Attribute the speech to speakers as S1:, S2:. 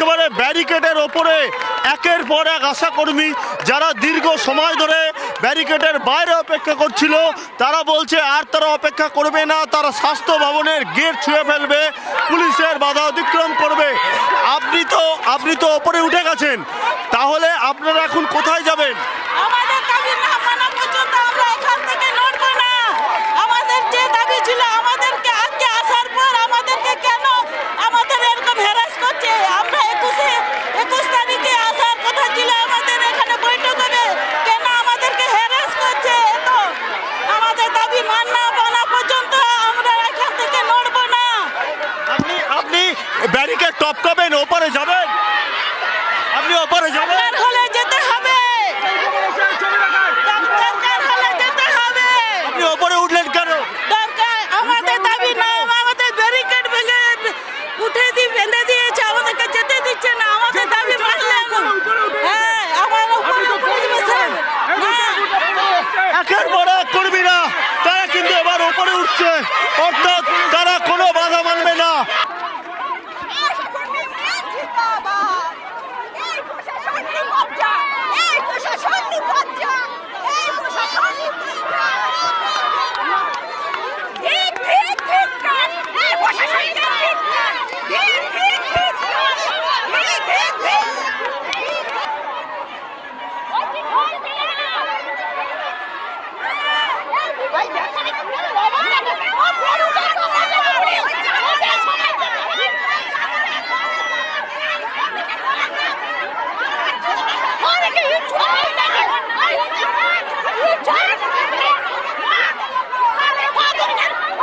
S1: একেবারে ব্যারিকেডের ওপরে একের পর এক আশাকর্মী যারা দীর্ঘ সময় ধরে ব্যারিকেডের বাইরে অপেক্ষা করছিল, তারা বলছে আর তারা অপেক্ষা করবে না, তারা স্বাস্থ্য ভবনের গেট ছুঁয়ে ফেলবে, পুলিশের বাধা অতিক্রম করবে। আপনি তো ওপরে উঠে গেছেন, তাহলে আপনারা এখন কোথায় যাবেন?
S2: আমাদের দাবি না মানা পর্যন্ত আমরা এখান থেকে নড়বো না। আমাদের যে দাবি ছিল, আমাদেরকে আজকে আসার পর আমাদেরকে কেন আমাদের এরকম হ্যারাস করছে? আমরা 21 তারিখে আসার কথা ছিল, আমাদের এখানে বৈঠক হবে, কেন আমাদেরকে হ্যারাস করছে? তো আমাদের দাবি মানা পর্যন্ত আমরা এখান থেকে নড়বো না।
S1: আপনি ব্যারিকেড টপকাবেন, ওপারে যাবেন?